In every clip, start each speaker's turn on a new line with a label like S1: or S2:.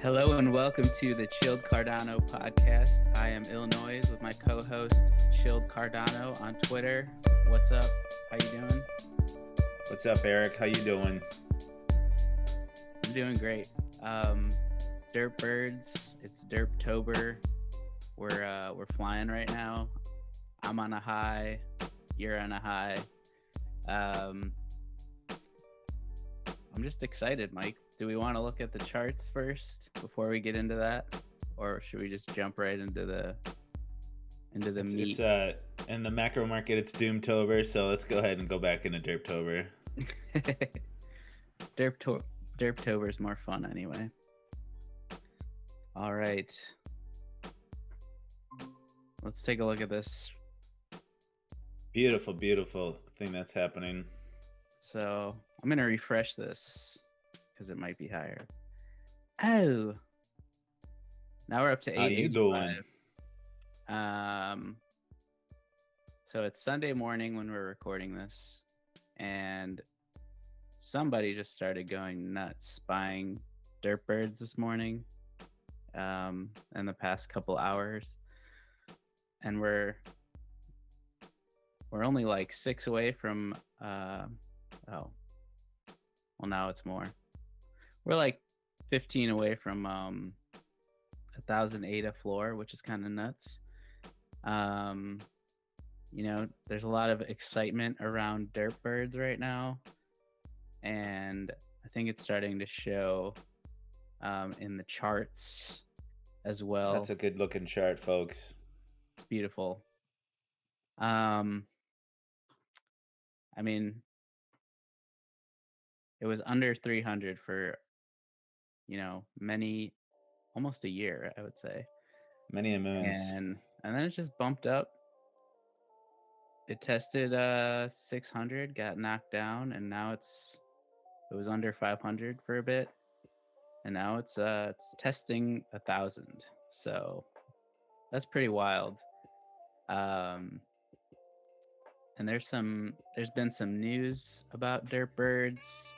S1: Hello and welcome to the Chilled Cardano podcast. I am Illinois with my co-host Chilled Cardano on Twitter. What's up? How you doing?
S2: What's up, Eric? How you doing?
S1: I'm doing great. Derp birds. It's Derptober. We're flying right now. I'm on a high. You're on a high. I'm just excited, Mike. Do we want to look at the charts first before we get into that, or should we just jump right into the meat?
S2: It's in the macro market, it's Doomtober, so let's go ahead and go back into Derptober.
S1: Derptober is more fun anyway. All right, let's take a look at this.
S2: Beautiful thing that's happening.
S1: So I'm gonna refresh this because it might be higher. Oh, now we're up to 885.
S2: How you doing?
S1: So it's Sunday morning when we're recording this, and somebody just started going nuts buying dirt birds this morning, in the past couple hours, and we're only like 6 away from well, now it's more. We're like 15 away from 1,000 ADA floor, which is kind of nuts. There's a lot of excitement around dirt birds right now, and I think it's starting to show in the charts as well.
S2: That's a good looking chart, folks.
S1: It's beautiful. I mean, it was under 300 for almost a year, I would say.
S2: Many a moons.
S1: And then it just bumped up. It tested 600, got knocked down, and now it was under 500 for a bit, and now it's testing 1,000. So that's pretty wild. And there's been some news about dirt birds.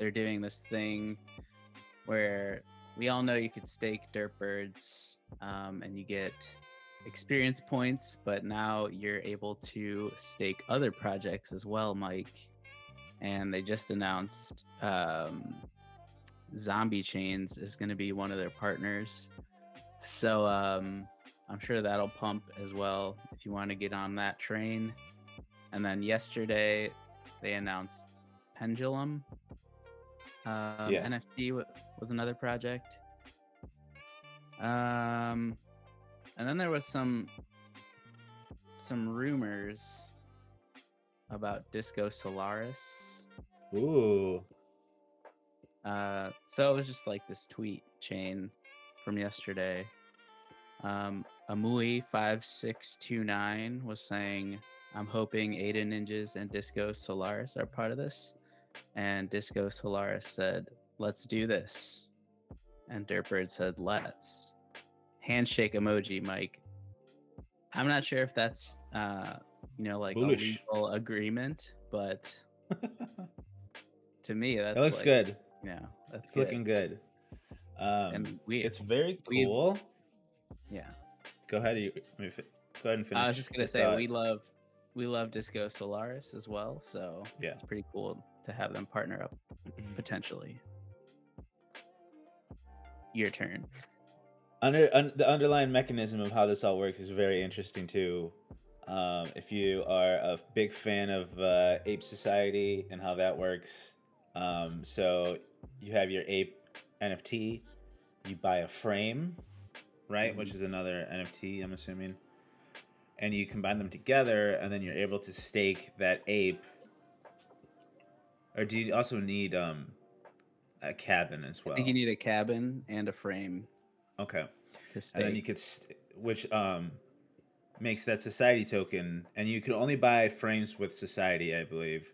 S1: They're doing this thing where we all know you could stake dirt birds, and you get experience points, but now you're able to stake other projects as well, Mike. And they just announced Zombie Chains is going to be one of their partners. So I'm sure that'll pump as well if you want to get on that train. And then yesterday they announced Pendulum. NFT was another project. And then there was some rumors about Disco Solaris.
S2: Ooh.
S1: So it was just like this tweet chain from yesterday. Amui5629 was saying, "I'm hoping Ada Ninjas and Disco Solaris are part of this." And Disco Solaris said, "Let's do this." And Dirtbird said, "Let's." Handshake emoji, Mike. I'm not sure if that's like
S2: Foolish.
S1: a legal agreement, but to me that
S2: looks good.
S1: Yeah, that's
S2: it's looking good.
S1: And
S2: it's very cool.
S1: Yeah.
S2: Go ahead. Go ahead and finish.
S1: I was just gonna say we love Disco Solaris as well, so
S2: yeah,
S1: it's pretty cool to have them partner up potentially. Your turn.
S2: The underlying mechanism of how this all works is very interesting too. If you are a big fan of Ape Society and how that works, so you have your ape NFT, you buy a frame, right, which is another NFT, I'm assuming, and you combine them together, and then you're able to stake that ape. Or do you also need a cabin as well?
S1: I think you need a cabin and a frame.
S2: Okay.
S1: To stake.
S2: And then you could, which makes that society token, and you can only buy frames with society, I believe.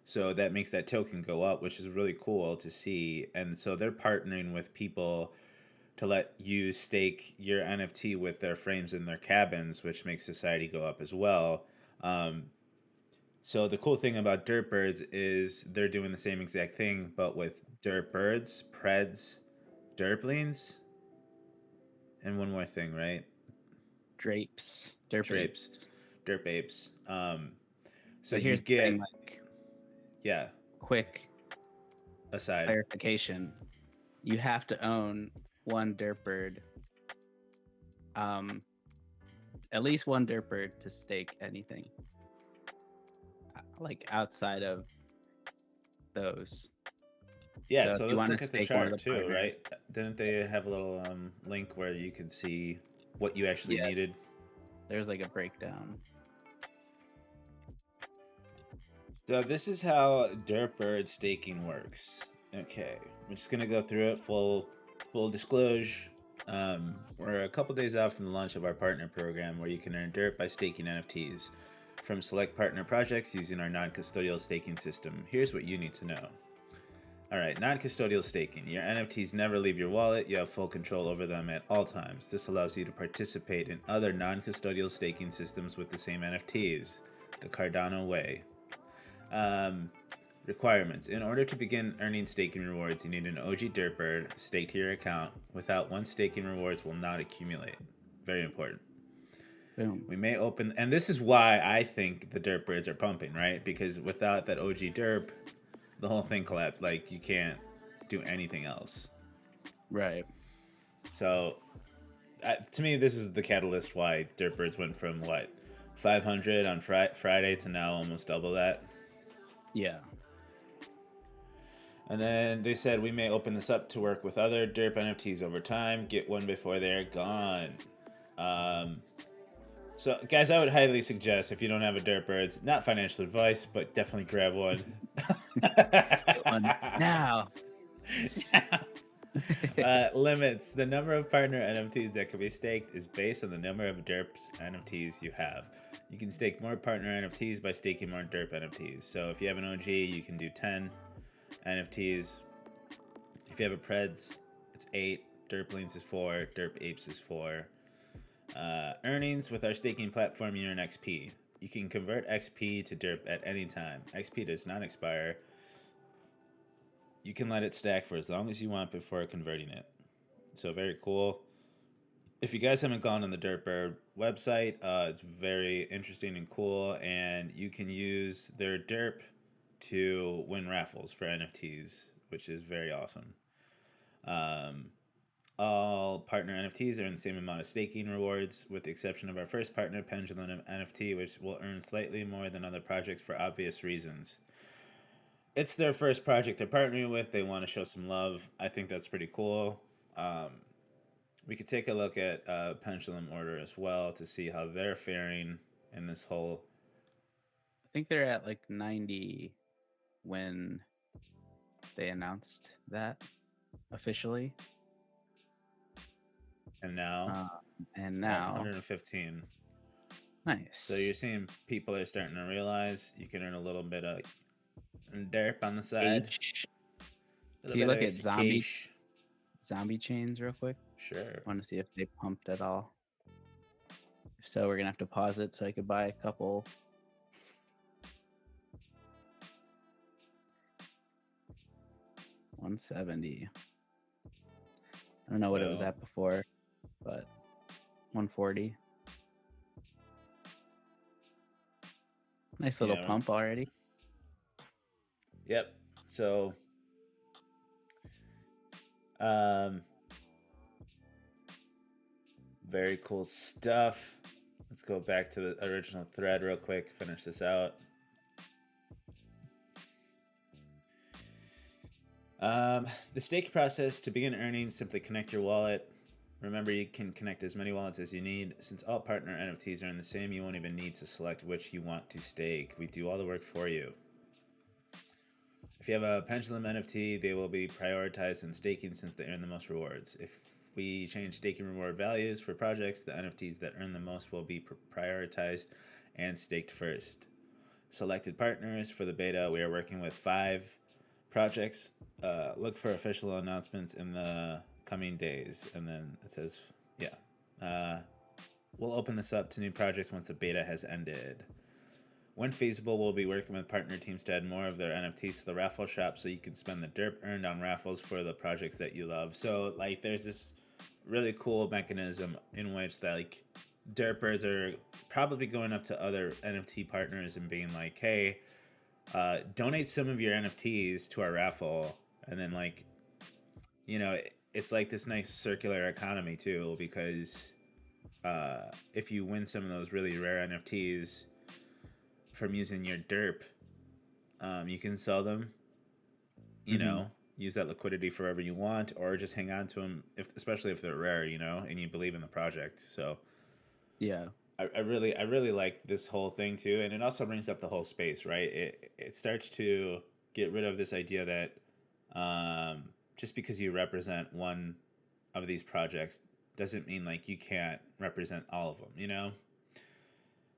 S2: So that makes that token go up, which is really cool to see. And so they're partnering with people to let you stake your NFT with their frames in their cabins, which makes society go up as well. So the cool thing about Dirt Birds is they're doing the same exact thing, but with Dirt Birds, Preds, Derplings, and one more thing, right?
S1: Drapes, derp
S2: Drapes,
S1: apes.
S2: derp apes. So
S1: But
S2: you
S1: here's the thing,
S2: get,
S1: like,
S2: yeah,
S1: quick
S2: aside.
S1: clarification. You have to own one derp bird, um, at least one derp bird to stake anything, like outside of those.
S2: Yeah,
S1: So if
S2: so
S1: you
S2: let's
S1: want to
S2: look at the
S1: stake one of
S2: chart
S1: the
S2: too,
S1: partners,
S2: right? Didn't they have a little link where you could see what you actually
S1: yeah,
S2: needed?
S1: there's like a breakdown.
S2: So this is how Dirtbird staking works. Okay, we're just gonna go through it full disclosure. We're a couple days out from the launch of our partner program, where you can earn dirt by staking NFTs from select partner projects using our non-custodial staking system. Here's what you need to know. All right, non-custodial staking. Your NFTs never leave your wallet. You have full control over them at all times. This allows you to participate in other non-custodial staking systems with the same NFTs, the Cardano way. Requirements. In order to begin earning staking rewards, you need an OG Dirtbird staked to your account. Without one, staking rewards will not accumulate. Very important.
S1: Boom.
S2: We may open, and this is why I think the Dirtbirds are pumping, right? Because without that OG Derp, the whole thing collapsed. Like, you can't do anything else.
S1: Right.
S2: So, to me, this is the catalyst why Dirtbirds went from what, 500 on Friday to now almost double that.
S1: Yeah.
S2: And then they said we may open this up to work with other Derp NFTs over time. Get one before they're gone. So, guys, I would highly suggest, if you don't have a Dirtbirds, not financial advice, but definitely grab one.
S1: Get one now.
S2: Limits. The number of partner NFTs that can be staked is based on the number of Derps NFTs you have. You can stake more partner NFTs by staking more Derp NFTs. So if you have an OG, you can do 10 NFTs. If you have a Preds, it's 8. Derplings is 4. Derp Apes is 4. Earnings with our staking platform, you earn XP. You can convert XP to Derp at any time. XP does not expire. You can let it stack for as long as you want before converting it. So very cool. If you guys haven't gone on the Dirtbird website, it's very interesting and cool, and you can use their Derp to win raffles for NFTs, which is very awesome. All partner NFTs are in the same amount of staking rewards, with the exception of our first partner, Pendulum NFT, which will earn slightly more than other projects for obvious reasons. It's their first project they're partnering with. They want to show some love. I think that's pretty cool. We could take a look at Pendulum Order as well to see how they're faring in this whole.
S1: I think they're at like 90 when they announced that officially.
S2: And now
S1: Um, and
S2: at
S1: now,
S2: 115.
S1: nice.
S2: So you're seeing people are starting to realize you can earn a little bit of derp on the side.
S1: Can you look at zombie chains real quick?
S2: Sure.
S1: Want to see if they pumped at all. If so, we're gonna have to pause it so I could buy a couple. $170. I don't know what it was at before, but 140. Nice little pump already.
S2: Yep. So very cool stuff. Let's go back to the original thread real quick, finish this out. The stake process: to begin earning, simply connect your wallet. Remember, you can connect as many wallets as you need. Since all partner NFTs are in the same, you won't even need to select which you want to stake. We do all the work for you. If you have a Pendulum NFT, they will be prioritized in staking since they earn the most rewards. If we change staking reward values for projects, the NFTs that earn the most will be prioritized and staked first. Selected partners for the beta: we are working with 5 projects. Look for official announcements in the coming days. And then it says, yeah. We'll open this up to new projects once the beta has ended. When feasible, we'll be working with partner teams to add more of their NFTs to the raffle shop so you can spend the derp earned on raffles for the projects that you love. So like there's this really cool mechanism in which that like derpers are probably going up to other NFT partners and being like, hey, donate some of your NFTs to our raffle. And then like, it's like this nice circular economy too, because if you win some of those really rare NFTs from using your derp, you can sell them,
S1: Hmm.
S2: use that liquidity for whatever you want, or just hang on to them, especially if they're rare, and you believe in the project. So
S1: Yeah.
S2: I really like this whole thing too, and it also brings up the whole space, right? It starts to get rid of this idea that just because you represent one of these projects doesn't mean like you can't represent all of them.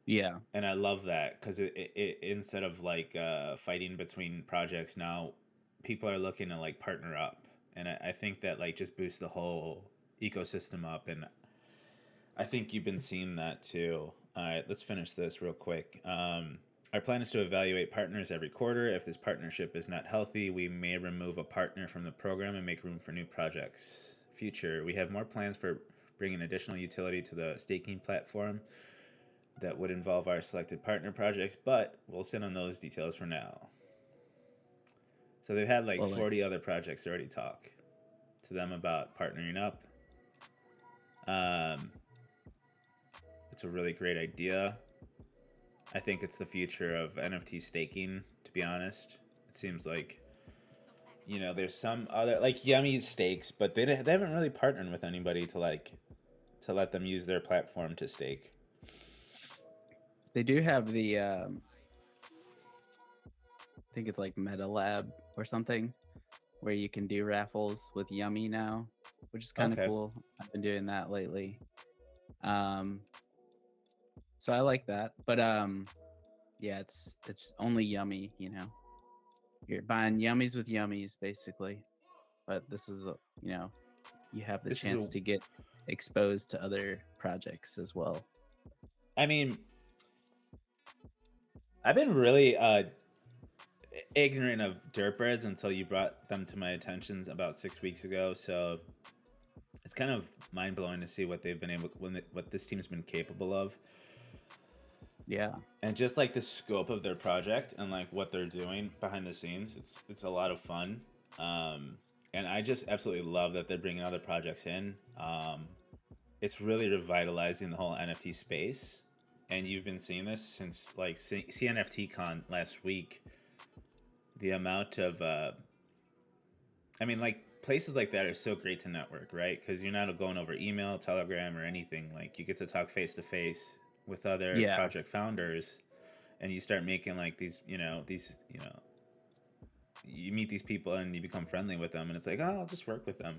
S1: Yeah.
S2: And I love that because it instead of like fighting between projects now, people are looking to like partner up, and I think that like just boosts the whole ecosystem up, and I think you've been seeing that too. All right, let's finish this real quick. Our plan is to evaluate partners every quarter. If this partnership is not healthy, we may remove a partner from the program and make room for new projects. Future, we have more plans for bringing additional utility to the staking platform that would involve our selected partner projects, but we'll sit on those details for now. So they've had like
S1: Well, like,
S2: 40 other projects already talk to them about partnering up. Um, it's a really great idea. I think it's the future of NFT staking, to be honest. It seems like, there's some other, like Yummy stakes, but they haven't really partnered with anybody to let them use their platform to stake.
S1: they do have the I think it's like Meta Lab or something where you can do raffles with Yummy now, which is kind of
S2: Okay.
S1: cool. I've been doing that lately. Um so I like that. But yeah, it's only Yummy. You're buying Yummies with Yummies basically. But this is you have the
S2: This is
S1: chance to get exposed to other projects as well.
S2: I mean, I've been really ignorant of derpers until you brought them to my attention about 6 weeks ago. So it's kind of mind blowing to see what they've been able, what this team's been capable of,
S1: Yeah.
S2: and just like the scope of their project and like what they're doing behind the scenes. It's a lot of fun, and I just absolutely love that they're bringing other projects in. It's really revitalizing the whole NFT space, and you've been seeing this since like CNFT Con last week. The amount of I mean, like places like that are so great to network, right? Because you're not going over email, Telegram, or anything. Like you get to talk face to face with other
S1: Yeah.
S2: project founders, and you start making like you meet these people and you become friendly with them, and it's like, oh, I'll just work with them,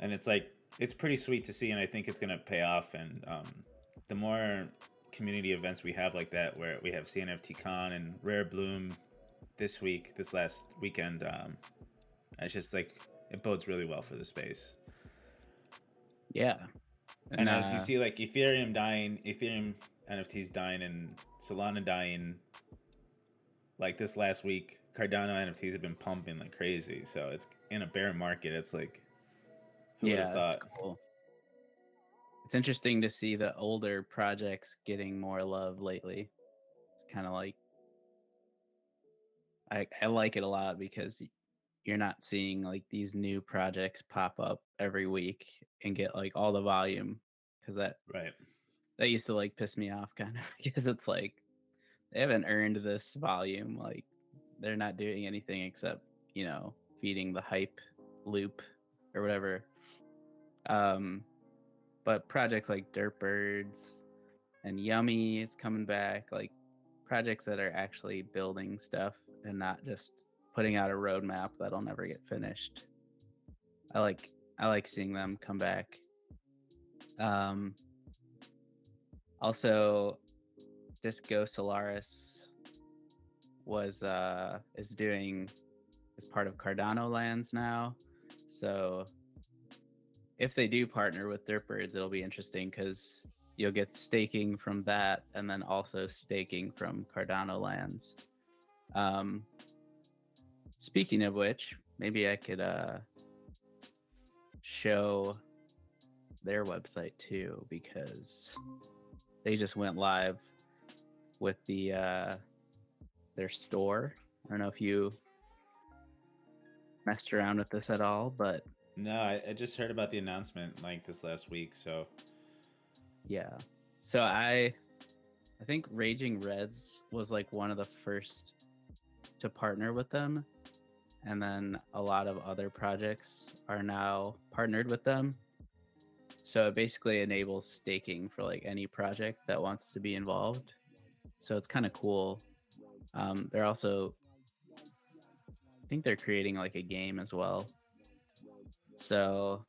S2: and it's like it's pretty sweet to see, and I think it's gonna pay off. And the more community events we have like that, where we have CNFT Con and Rare Bloom this last weekend, it's just like it bodes really well for the space.
S1: Yeah. And
S2: And as you see, like Ethereum dying, Ethereum NFTs dying, and Solana dying, like this last week, Cardano NFTs have been pumping like crazy. So it's in a bear market. It's like, who would have
S1: yeah, it's
S2: thought?
S1: cool. It's interesting to see the older projects getting more love lately. It's kind of like I like it a lot because you're not seeing like these new projects pop up every week and get like all the volume because
S2: Right,
S1: that used to like piss me off kind of because it's like they haven't earned this volume. Like they're not doing anything except feeding the hype loop or whatever. Um, but projects like Dirt Birds and Yummy is coming back, like projects that are actually building stuff and not just putting out a roadmap that'll never get finished. I like I like seeing them come back. Um, also, Disco Solaris is doing is part of Cardano lands now. So if they do partner with Dirtbirds, it'll be interesting because you'll get staking from that, and then also staking from Cardano lands. Um, Speaking of which, maybe I could show their website too, because they just went live with their store. I don't know if you messed around with this at all, but
S2: No, I just heard about the announcement like this last week. So
S1: yeah. So I think Raging Reds was like one of the first to partner with them, and then a lot of other projects are now partnered with them. So it basically enables staking for like any project that wants to be involved. So it's kind of cool. They're also, I think they're creating like a game as well. So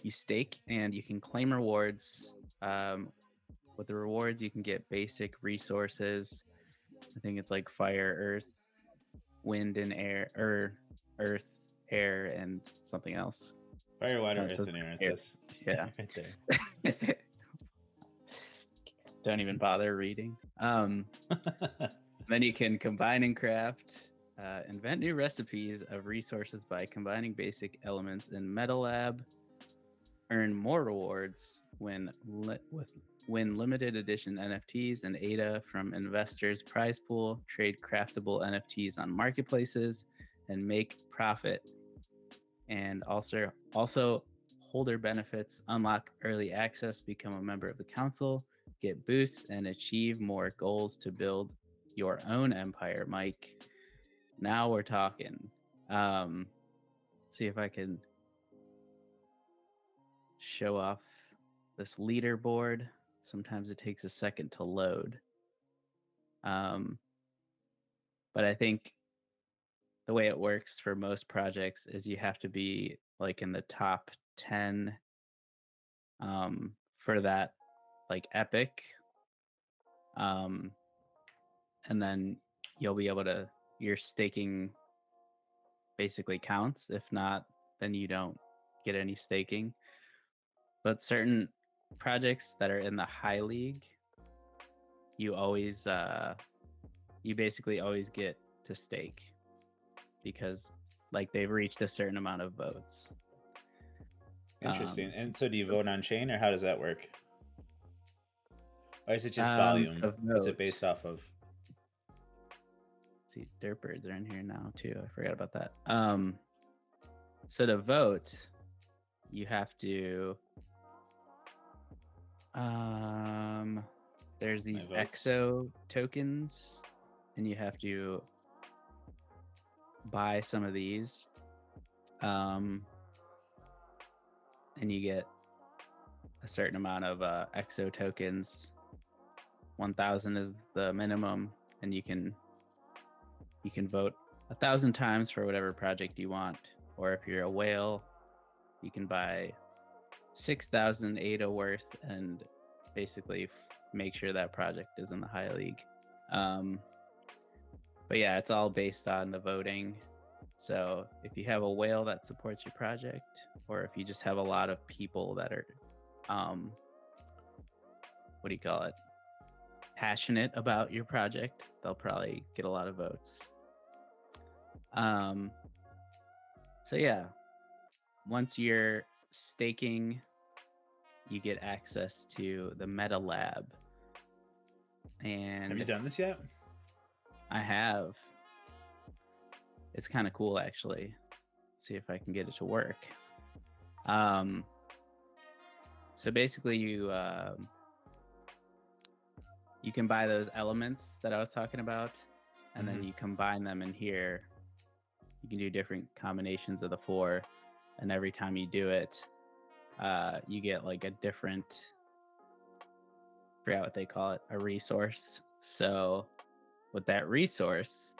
S1: you stake and you can claim rewards. With the rewards, you can get basic resources. I think it's like fire, earth, wind, and air, or earth, air, and something else.
S2: fire, water,
S1: Oh, it
S2: earth,
S1: says
S2: and air. It
S1: air.
S2: says
S1: Yeah.
S2: right there.
S1: Don't even bother reading. Then you can combine and craft, invent new recipes of resources by combining basic elements in MetaLab, earn more rewards when limited edition NFTs and ADA from investors' prize pool, trade craftable NFTs on marketplaces, and make profit. And also holder benefits, unlock early access, become a member of the council, get boosts, and achieve more goals to build your own empire. Mike, now we're talking. See if I can show off this leaderboard. Sometimes it takes a second to load. But I think the way it works for most projects is you have to be like in the top 10 for that like epic. And then you'll be able to, your staking basically counts. If not, then you don't get any staking. But certain projects that are in the high league, you always you basically always get to stake because like they've reached a certain amount of votes.
S2: Interesting. And so, do you vote on chain, or how does that work? Or is it just volume?
S1: To
S2: What's it
S1: vote,
S2: based off of?
S1: see, dirt birds are in here now too. I forgot about that. So to vote, you have to there's these exo tokens, and you have to buy some of these. And you get a certain amount of exo tokens. 1,000 is the minimum, and you can vote 1,000 times for whatever project you want. Or if you're a whale, you can buy 6,000 ADA worth and basically make sure that project is in the high league. But yeah, it's all based on the voting. So if you have a whale that supports your project, or if you just have a lot of people that are, what do you call it? Passionate about your project, they'll probably get a lot of votes. So yeah, once you're staking, you get access to the Meta Lab. And
S2: have you done this yet?
S1: I have. It's kind of cool, actually. Let's see if I can get it to work. So basically, you can buy those elements that I was talking about, and then you combine them in here. You can do different combinations of the 4, and every time you do it, you get like a different, I forgot what they call it, a resource. So with that resource,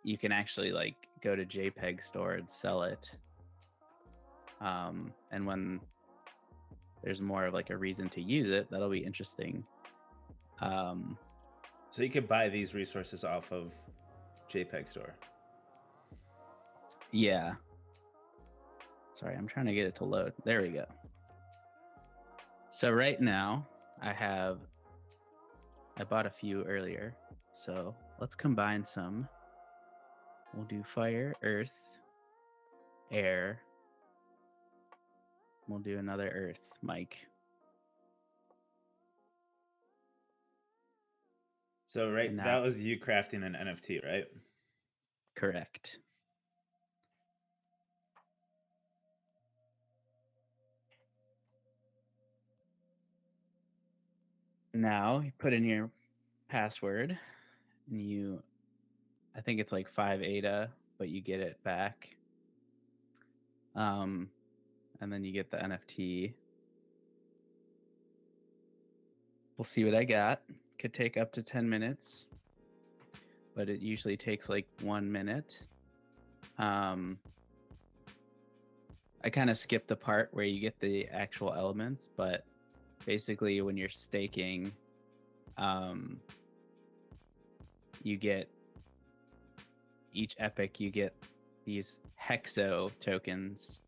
S1: you can actually like go to JPEG store and sell it. And when there's more of like a reason to use it, that'll be interesting.
S2: So you could buy these resources off of JPEG store.
S1: Yeah. Sorry, I'm trying to get it to load. There we go. So right now I bought a few earlier. So let's combine some. We'll do fire, earth, air. We'll do another earth, Mike.
S2: So
S1: And
S2: that
S1: now,
S2: was you crafting an NFT, right?
S1: correct. Now you put in your password and I think it's like 5 ADA, but you get it back. And then you get the NFT. We'll see what I got. Could take up to 10 minutes, but it usually takes like 1 minute. I kind of skipped the part where you get the actual elements, but basically when you're staking, you get each epic, you get these hexo tokens,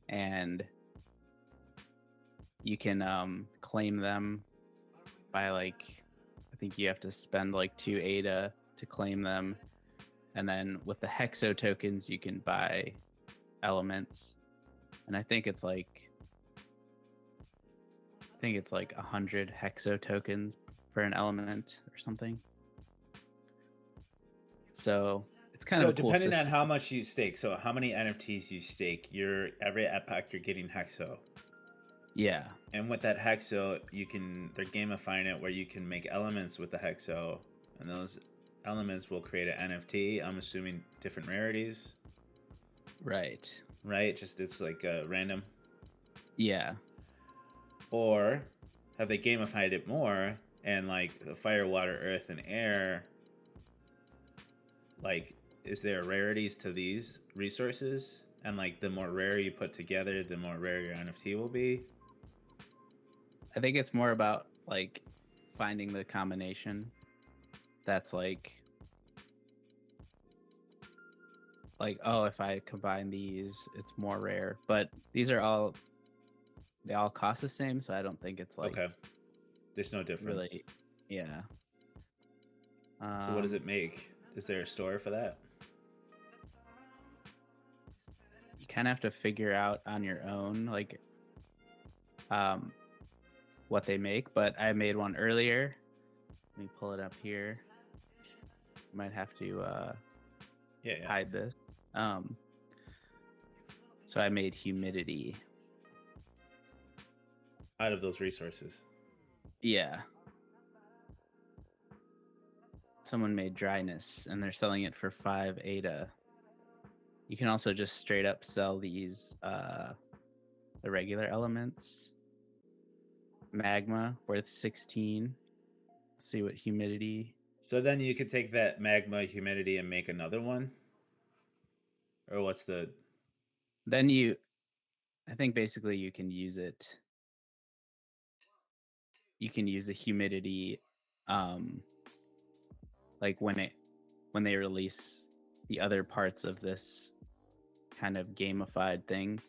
S1: and you can claim them by I think you have to spend like 2 ADA to claim them. And then with the hexo tokens, you can buy elements. And I think it's like 100 hexo tokens for an element or something. So it's kind of a cool
S2: depending on
S1: system.
S2: how much you stake, so how many NFTs you stake, every epoch you're getting hexo.
S1: Yeah.
S2: And with that hexo, they're gamifying it where you can make elements with the hexo, and those elements will create an NFT. I'm assuming different rarities.
S1: Right.
S2: Right? Just it's like random.
S1: Yeah.
S2: Or have they gamified it more and like fire, water, earth, and air? Like, is there rarities to these resources? And like the more rare you put together, the more rare your NFT will be.
S1: I think it's more about like finding the combination that's like oh, if I combine these, it's more rare. But they all cost the same, so I don't think it's like
S2: okay. There's no difference.
S1: really, yeah.
S2: So what does it make? Is there a store for that?
S1: You kind of have to figure out on your own, like, what they make. But I made one earlier. Let me pull it up here. Might have to hide this. So I made humidity
S2: out of those resources.
S1: Yeah. Someone made dryness and they're selling it for 5 ADA. You can also just straight up sell these the regular elements. Magma worth 16. Let's see what humidity.
S2: So then you could take that magma humidity and make another one? Or what's the...
S1: Then I think basically you can use it. You can use the humidity like when they release the other parts of this kind of gamified thing,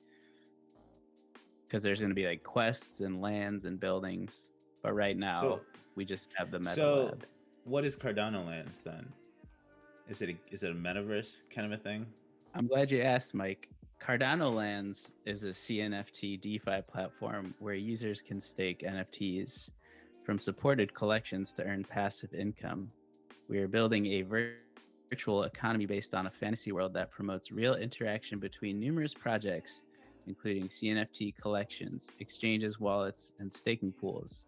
S1: because there's going to be like quests and lands and buildings, but right now we just have the meta lab.
S2: What is Cardano lands then? Is it a metaverse kind of a thing?
S1: I'm glad you asked, Mike. Cardano Lands is a CNFT DeFi platform where users can stake NFTs from supported collections to earn passive income. We are building a virtual economy based on a fantasy world that promotes real interaction between numerous projects, including CNFT collections, exchanges, wallets, and staking pools.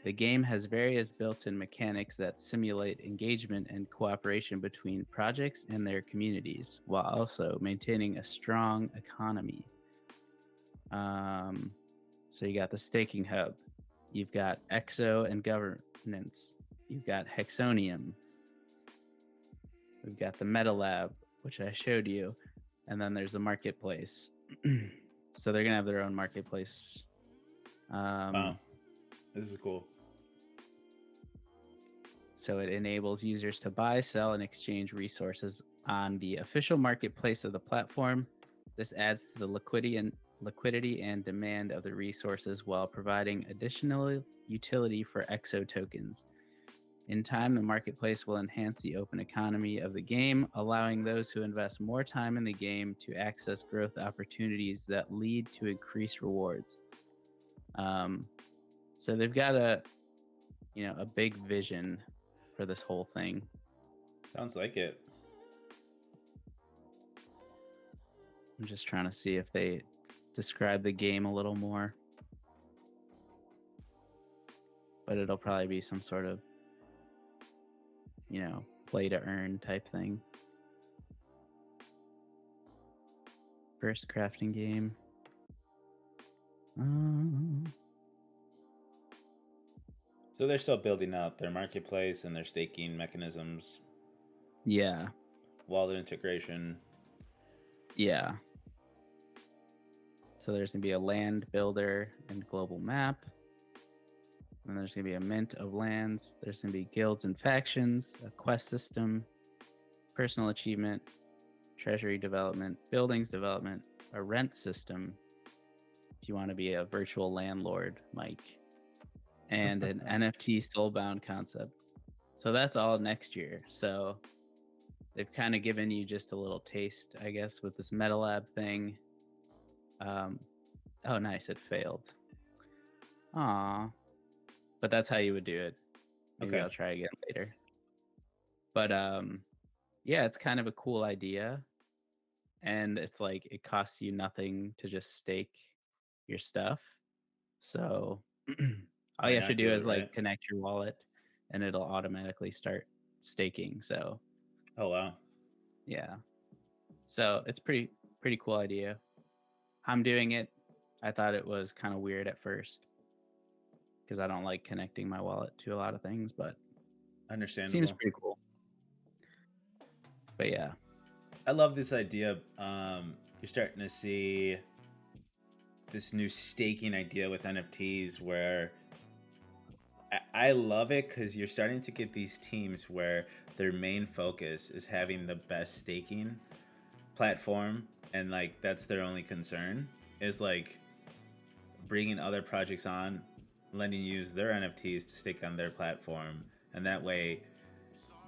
S1: The game has various built-in mechanics that simulate engagement and cooperation between projects and their communities, while also maintaining a strong economy. So you got the staking hub, you've got EXO and governance, you've got Hexonium, we've got the Meta Lab, which I showed you, and then there's the marketplace. So they're gonna have their own marketplace.
S2: Wow, this is cool.
S1: So it enables users to buy, sell, and exchange resources on the official marketplace of the platform. This adds to the liquidity and demand of the resources while providing additional utility for exo tokens. In time, the marketplace will enhance the open economy of the game, allowing those who invest more time in the game to access growth opportunities that lead to increased rewards. Um, so they've got a big vision for this whole thing.
S2: Sounds like it.
S1: I'm just trying to see if they describe the game a little more, but it'll probably be some sort of play to earn type thing. First crafting game.
S2: So they're still building out their marketplace and their staking mechanisms,
S1: Yeah.
S2: wallet integration.
S1: Yeah. So there's going to be a land builder and global map. And there's going to be a mint of lands. There's going to be guilds and factions, a quest system, personal achievement, treasury development, buildings development, a rent system, if you want to be a virtual landlord, Mike, and an NFT soulbound concept. So that's all next year. So they've kind of given you just a little taste, I guess, with this MetaLab thing. Oh, nice. It failed. Aw. But that's how you would do it. Maybe
S2: Okay.
S1: I'll try again later. But yeah, it's kind of a cool idea. And it's like it costs you nothing to just stake your stuff. So all
S2: Why
S1: you have to
S2: not
S1: do
S2: do it,
S1: is
S2: right?
S1: like connect your wallet and it'll automatically start staking. So
S2: Oh, wow.
S1: yeah. So it's pretty cool idea. I'm doing it. I thought it was kind of weird at first because I don't like connecting my wallet to a lot of things, but it seems
S2: Understandable.
S1: pretty cool. But yeah.
S2: I love this idea. You're starting to see this new staking idea with NFTs where I love it because you're starting to get these teams where their main focus is having the best staking platform, and like that's their only concern is like bringing other projects on, letting you use their NFTs to stake on their platform, and that way,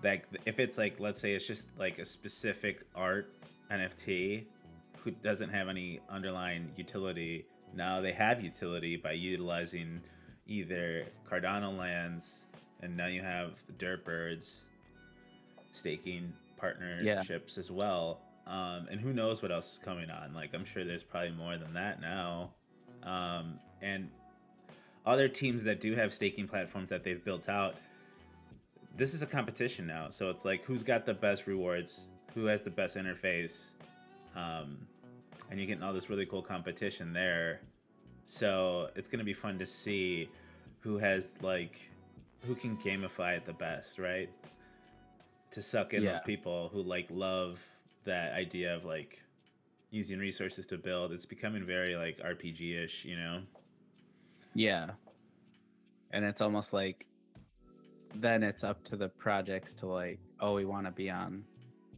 S2: like if it's like let's say it's just like a specific art NFT who doesn't have any underlying utility, now they have utility by utilizing either Cardano lands, and now you have the Dirt Birds staking
S1: Yeah.
S2: partnerships as well. And who knows what else is coming on? Like I'm sure there's probably more than that now. And other teams that do have staking platforms that they've built out, this is a competition now. So it's like who's got the best rewards, who has the best interface, and you're getting all this really cool competition there. So it's gonna be fun to see who has like who can gamify it the best, right? To suck in
S1: Yeah.
S2: those people who like love that idea of like using resources to build. It's becoming very like RPG-ish, you know?
S1: Yeah. And it's almost like then it's up to the projects to like, oh, we want to be on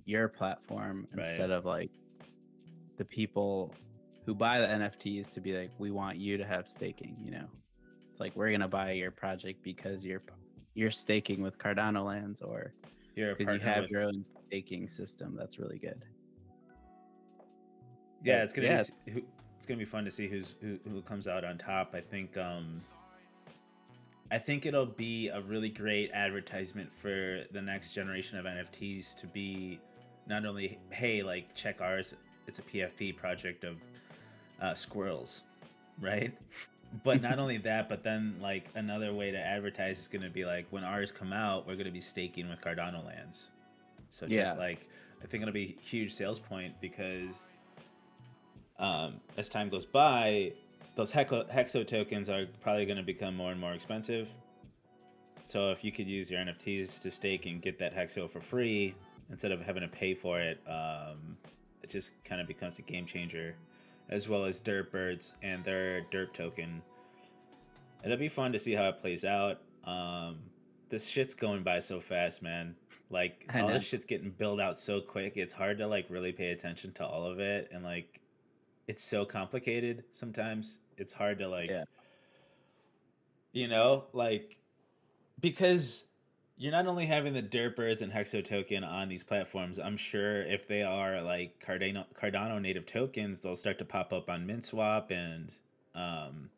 S1: your platform
S2: Right.
S1: instead of like the people who buy the NFTs to be like, we want you to have staking. It's like we're gonna buy your project because you're staking with Cardano lands or
S2: You're a
S1: because you
S2: partner
S1: have
S2: with
S1: your own staking system. That's really good.
S2: yeah,
S1: But
S2: it's gonna be
S1: yeah,
S2: it's gonna be fun to see who comes out on top. I think it'll be a really great advertisement for the next generation of NFTs to be not only, hey, like check ours, it's a PFP project of squirrels, right? But not only that, but then like another way to advertise is going to be like when ours come out, we're going to be staking with Cardano lands. So check
S1: yeah,
S2: like I think it'll be a huge sales point because as time goes by, those hexo tokens are probably going to become more and more expensive. So if you could use your NFTs to stake and get that hexo for free instead of having to pay for it, it just kind of becomes a game changer. As well as Dirt Birds and their Derp token. It'll be fun to see how it plays out. This shit's going by so fast, man. Like
S1: I
S2: all
S1: know.
S2: this shit's getting built out so quick. It's hard to like really pay attention to all of it and like it's so complicated sometimes. It's hard to
S1: Yeah.
S2: like, like because you're not only having the derpers and hexo token on these platforms. I'm sure if they are like Cardano native tokens, they'll start to pop up on MintSwap and um,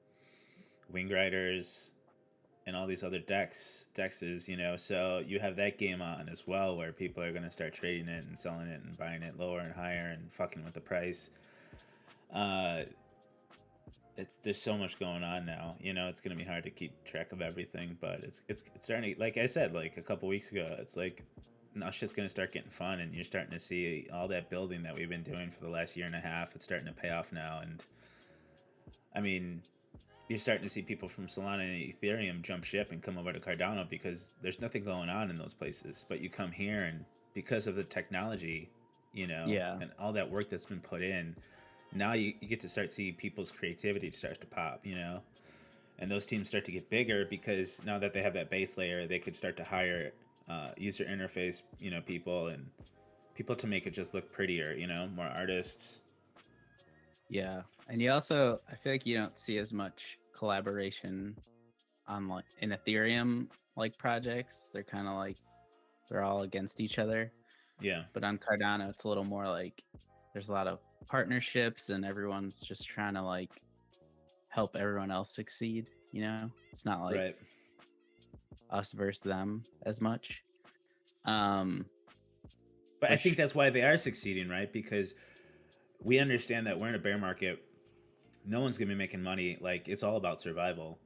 S2: Wing Riders and all these other dexes. So you have that game on as well, where people are going to start trading it and selling it and buying it lower and higher and fucking with the price. Uh, there's so much going on now. It's gonna be hard to keep track of everything, but it's starting. Like I said, like a couple weeks ago, it's like now shit's gonna start getting fun, and you're starting to see all that building that we've been doing for the last year and a half. It's starting to pay off now, and I mean, you're starting to see people from Solana and Ethereum jump ship and come over to Cardano because there's nothing going on in those places. But you come here, and because of the technology,
S1: Yeah.
S2: and all that work that's been put in, now you get to start seeing people's creativity start to pop. And those teams start to get bigger because now that they have that base layer, they could start to hire user interface, people and people to make it just look prettier, more artists.
S1: Yeah. And you also, I feel like you don't see as much collaboration on like in Ethereum like projects. They're kind of like they're all against each other.
S2: Yeah,
S1: But on Cardano, it's a little more like there's a lot of partnerships and everyone's just trying to like help everyone else succeed. It's not like
S2: right.
S1: us versus them as much. Um,
S2: But I think
S1: which
S2: that's why they are succeeding, right? Because we understand that we're in a bear market. No one's gonna be making money. Like it's all about survival,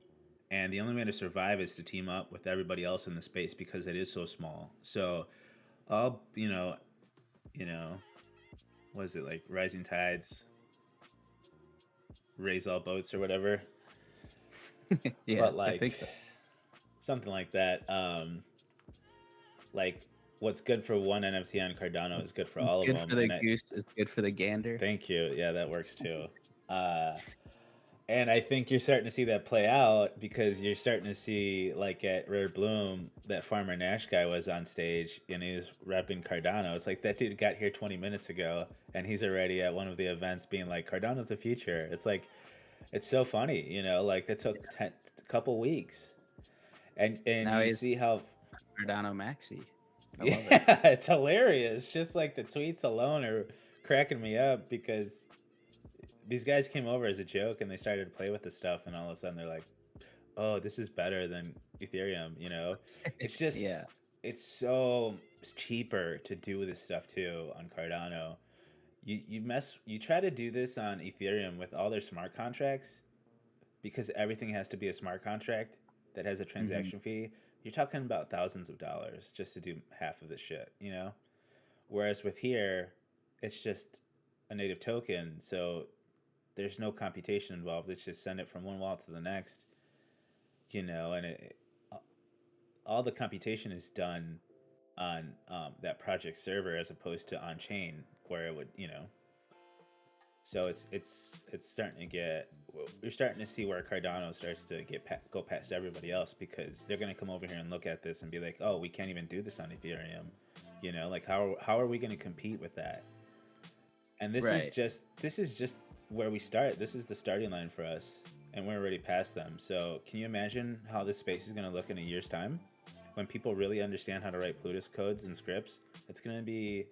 S2: and the only way to survive is to team up with everybody else in the space because it is so small. So, all you know, what is it like? Rising tides raise all boats or whatever.
S1: yeah,
S2: But
S1: I think
S2: like
S1: so.
S2: something like that. Like what's good for one NFT on Cardano is good for
S1: What's
S2: all of
S1: good
S2: them,
S1: for the
S2: and I
S1: goose is good for the gander.
S2: thank you. Yeah, that works too. Uh, And I think you're starting to see that play out because you're starting to see, like at Rare Bloom, that Farmer Nash guy was on stage and he was repping Cardano. It's like that dude got here 20 minutes ago and he's already at one of the events being like, Cardano's the future. It's like, it's so funny, like that took a couple weeks. And
S1: Now
S2: you
S1: he's
S2: see how,
S1: Cardano Maxi. I love it.
S2: yeah, it's hilarious. Just like the tweets alone are cracking me up because these guys came over as a joke and they started to play with the stuff and all of a sudden they're like, oh, this is better than Ethereum. It's just
S1: Yeah.
S2: it's cheaper to do this stuff too on Cardano. You try to do this on Ethereum with all their smart contracts because everything has to be a smart contract that has a
S1: hmm
S2: transaction fee. You're talking about thousands of dollars just to do half of the shit. Whereas with here, it's just a native token, so there's no computation involved. It's just send it from one wallet to the next, and all the computation is done on that project server as opposed to on chain where it would. So it's starting to get. We're starting to see where Cardano starts to go past everybody else because they're gonna come over here and look at this and be like, oh, we can't even do this on Ethereum. Like how are we gonna compete with that? And
S1: Right.
S2: this is just where we start. This is the starting line for us, and we're already past them. So can you imagine how this space is going to look in a year's time when people really understand how to write Plutus codes and scripts? It's going to be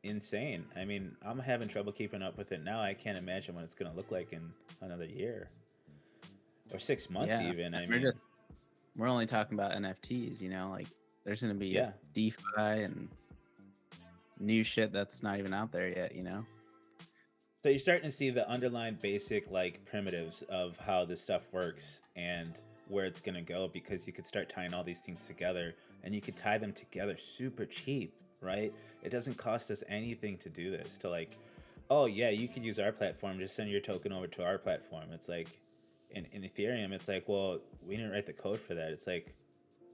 S2: insane. I mean, I'm having trouble keeping up with it now. I can't imagine what it's going to look like in another year or 6 months
S1: Yeah.
S2: even.
S1: And
S2: I
S1: we're
S2: mean,
S1: just we're only talking about NFTs, like there's gonna be a
S2: yeah.
S1: DeFi and new shit that's not even out there yet.
S2: So you're starting to see the underlying basic like primitives of how this stuff works and where it's gonna go because you could start tying all these things together and you could tie them together super cheap, right? It doesn't cost us anything to do this. To like, oh yeah, you could use our platform, just send your token over to our platform. It's like in Ethereum, it's like, well, we didn't write the code for that. It's like,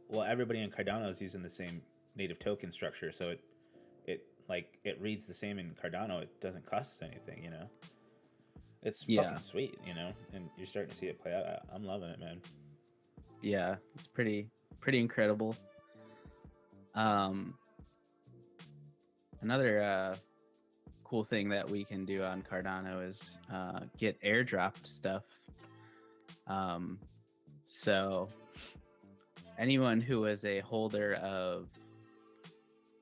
S2: well, everybody in Cardano is using the same native token structure, so it reads the same in Cardano. It doesn't cost us anything. It's fucking
S1: Yeah.
S2: sweet. And you're starting to see it play out. I'm loving it, man.
S1: Yeah. It's pretty incredible. Um another cool thing that we can do on Cardano is get airdropped stuff. Um, so anyone who is a holder of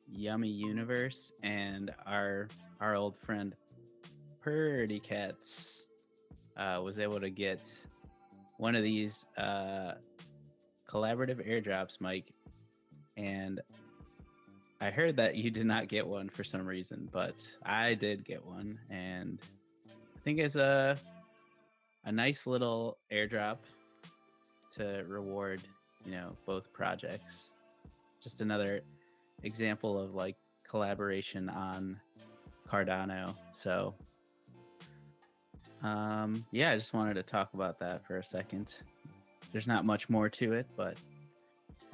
S1: Yummy Universe and our old friend Purdy Cats was able to get one of these collaborative airdrops, Mike. And I heard that you did not get one for some reason, but I did get one, and I think it's a nice little airdrop to reward, both projects. Just another example of like collaboration on Cardano. So, yeah, I just wanted to talk about that for a second. There's not much more to it, but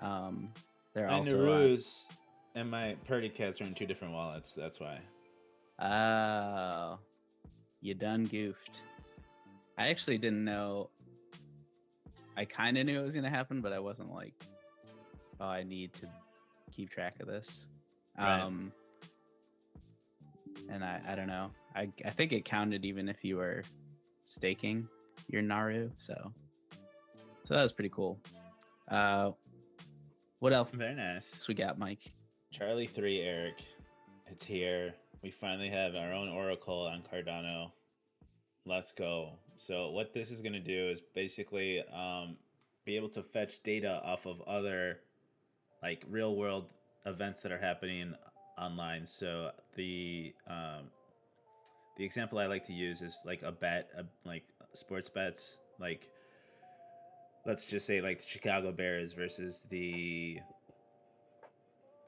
S1: they're
S2: My
S1: also on.
S2: Naru's and my Purdy Cats are in 2 different wallets. That's why.
S1: Oh, you done goofed. I actually didn't know. I kind of knew it was going to happen, but I wasn't like, oh, I need to keep track of this.
S2: Right.
S1: And I don't know. I think it counted even if you were staking your Naru. So that was pretty cool. What else
S2: Very nice.
S1: we got, Mike?
S2: Charlie 3, Eric. It's here. We finally have our own Oracle on Cardano. Let's go. So what this is going to do is basically be able to fetch data off of other like real world events that are happening online. So the example I like to use is like a bet, like sports bets, like let's just say like the Chicago Bears versus the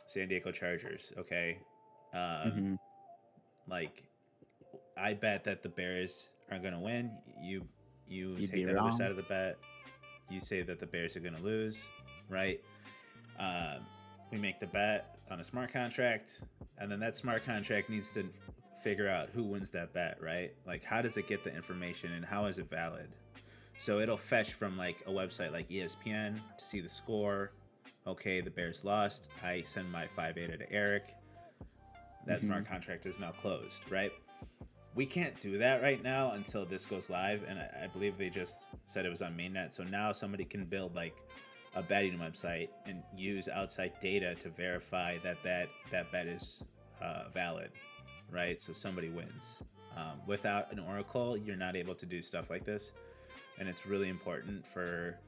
S2: San Diego Chargers. Okay,
S1: Mm-hmm.
S2: like I bet that the Bears are gonna win. You
S1: You'd
S2: take
S1: be
S2: that other side
S1: wrong.
S2: of the bet. You say that the Bears are gonna lose, right? Um, we make the bet on a smart contract, and then that smart contract needs to figure out who wins that bet, right? Like, how does it get the information and how is it valid? So it'll fetch from like a website like ESPN to see the score. Okay, the Bears lost. I send my 5 ADA to Eric. That
S1: Mm-hmm.
S2: smart contract is now closed, right? We can't do that right now until this goes live, and I believe they just said it was on mainnet. So now somebody can build like a betting website and use outside data to verify that bet is valid, right? So somebody wins. Without an oracle, you're not able to do stuff like this, and it's really important for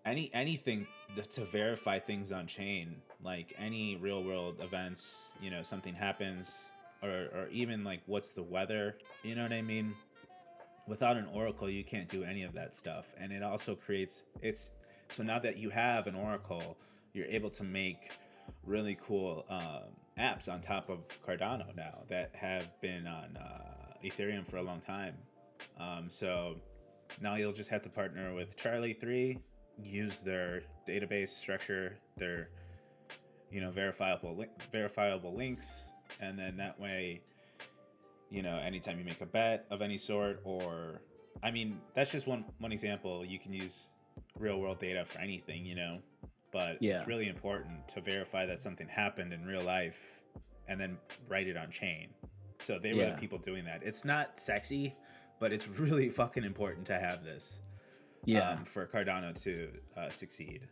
S2: anything to verify things on chain, like any real world events. Something happens, or even like what's the weather. You know what I mean? Without an oracle, you can't do any of that stuff, and it also creates it's so now that you have an oracle, you're able to make really cool apps on top of Cardano now that have been on Ethereum for a long time. So now you'll just have to partner with Charlie 3, use their database structure, their verifiable links, and then that way, anytime you make a bet of any sort, or I mean, that's just one example. You can use real world data for anything, but
S1: Yeah.
S2: it's really important to verify that something happened in real life and then write it on chain. So they were the
S1: Yeah.
S2: people doing that. It's not sexy, but it's really fucking important to have this
S1: Yeah.
S2: for Cardano to succeed.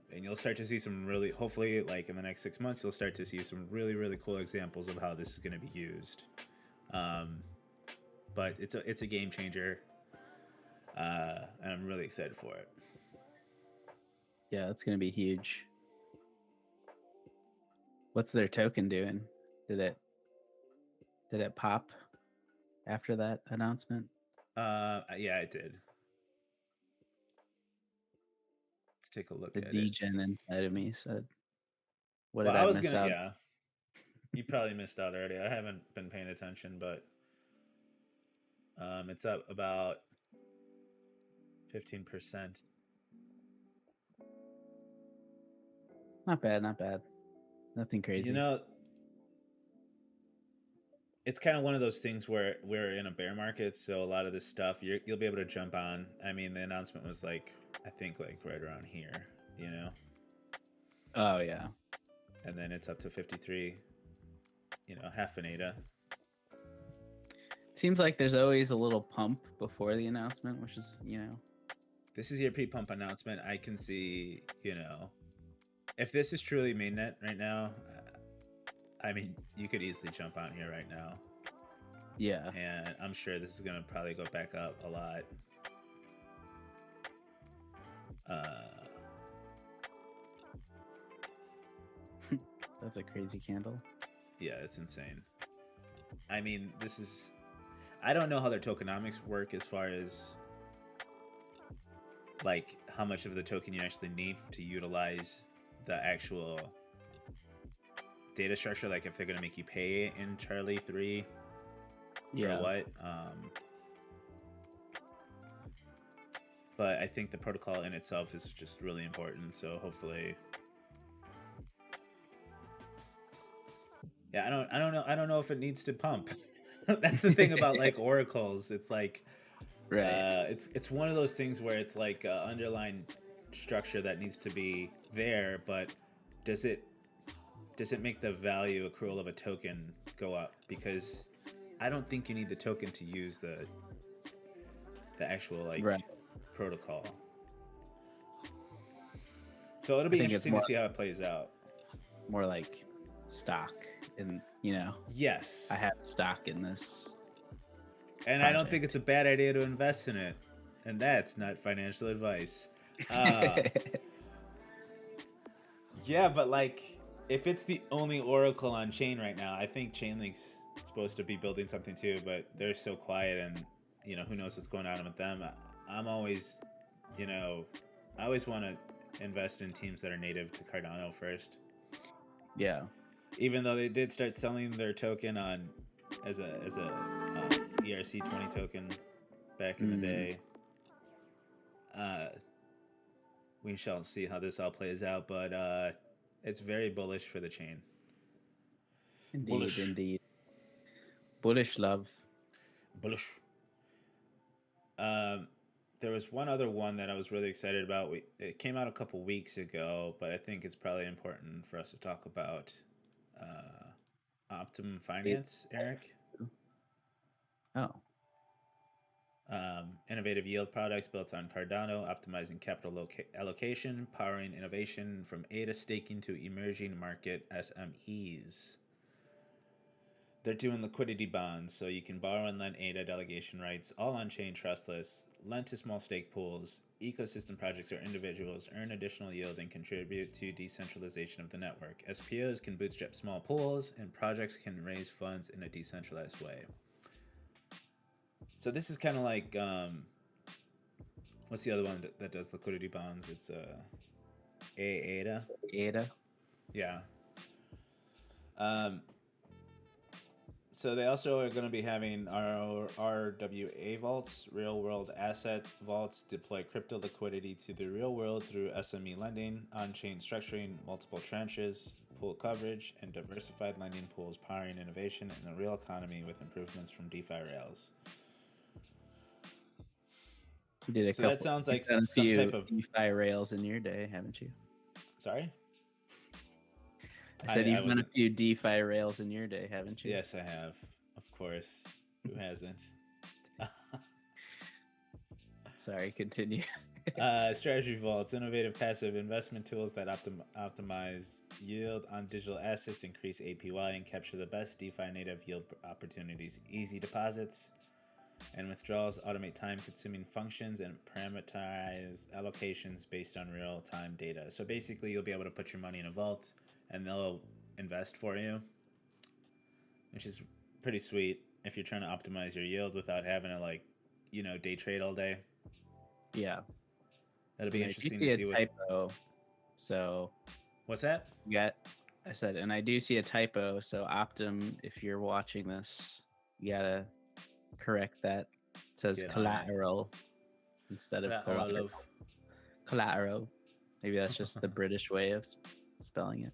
S2: And you'll start to see some really, hopefully, like in the next 6 months, you'll start to see some really, really cool examples of how this is going to be used. But it's a game changer, and I'm really excited for it.
S1: Yeah, it's gonna be huge. What's their token doing? Did it pop after that announcement?
S2: Yeah, I did. Let's take a look
S1: The
S2: at it.
S1: degen inside of me said, "What
S2: Well,
S1: did
S2: I
S1: I
S2: was
S1: miss
S2: gonna,
S1: out?"
S2: yeah. You probably missed out already. I haven't been paying attention, but it's up about 15%.
S1: Not bad, not bad. Nothing
S2: You
S1: crazy.
S2: know, it's kind of one of those things where we're in a bear market, so a lot of this stuff you'll be able to jump on. I mean, the announcement was like, I think like right around here,
S1: Oh yeah.
S2: and then it's up to 53, half an ADA.
S1: Seems like there's always a little pump before the announcement, which is,
S2: This is your pre-pump announcement. I can see, if this is truly mainnet right now, I mean, you could easily jump out here right now.
S1: yeah.
S2: And I'm sure this is going to probably go back up a lot.
S1: That's a crazy candle.
S2: Yeah, it's insane. I mean, I don't know how their tokenomics work as far as like how much of the token you actually need to utilize the actual data structure, like if they're going to make you pay in Charlie 3 or what. But I think the protocol in itself is just really important, so hopefully. Yeah, I don't know if it needs to pump. That's the thing about like oracles. It's like
S1: Right.
S2: it's one of those things where it's like underlying structure that needs to be there, but does it make the value accrual of a token go up? Because I don't think you need the token to use the actual like
S1: Right.
S2: protocol. So it'll
S1: I
S2: be
S1: think it's
S2: interesting to see how it plays out.
S1: more like stock, and
S2: Yes,
S1: I have stock in this.
S2: And I don't think it's a bad idea to invest in it. And that's not financial advice. Yeah, but like, if it's the only oracle on chain right now, I think Chainlink's supposed to be building something too, but they're so quiet and, who knows what's going on with them. I'm always, I always want to invest in teams that are native to Cardano first.
S1: Yeah.
S2: Even though they did start selling their token on as a ERC20 token back in the day. We shall see how this all plays out, but it's very bullish for the chain.
S1: Indeed, indeed. Bullish love.
S2: Bullish. There was one other one that I was really excited about. It came out a couple weeks ago, but I think it's probably important for us to talk about. Optimum Finance, Eric.
S1: Oh.
S2: Innovative yield products built on Cardano, optimizing capital allocation, powering innovation from ADA staking to emerging market SMEs. They're doing liquidity bonds, so you can borrow and lend ADA delegation rights, all on-chain trustless, lend to small stake pools, ecosystem projects or individuals, earn additional yield, and contribute to decentralization of the network. SPOs can bootstrap small pools, and projects can raise funds in a decentralized way. So this is kind of like, what's the other one that does liquidity bonds? It's ADA.
S1: ADA.
S2: Yeah. So they also are going to be having our RWA vaults, real world asset vaults, deploy crypto liquidity to the real world through SME lending, on-chain structuring, multiple tranches, pool coverage, and diversified lending pools powering innovation in the real economy with improvements from DeFi Rails.
S1: You did
S2: so that sounds like some type of
S1: DeFi Rails in your day, haven't you?
S2: Sorry?
S1: I said you've done a few DeFi Rails in your day, haven't you?
S2: Yes, I have. Of course. Who hasn't?
S1: Sorry, continue.
S2: Strategy vaults, innovative passive investment tools that optimize yield on digital assets, increase APY, and capture the best DeFi native yield opportunities. Easy deposits and withdrawals, automate time-consuming functions, and parameterize allocations based on real-time data. So basically, you'll be able to put your money in a vault, and they'll invest for you, which is pretty sweet if you're trying to optimize your yield without having to day trade all day.
S1: Yeah.
S2: That'll be interesting to see
S1: what typo. So
S2: what's that?
S1: I said, and I do see a typo. So Optum, if you're watching this, you gotta correct that. It says collateral instead of collateral. Collateral. Maybe that's just the British way of spelling it.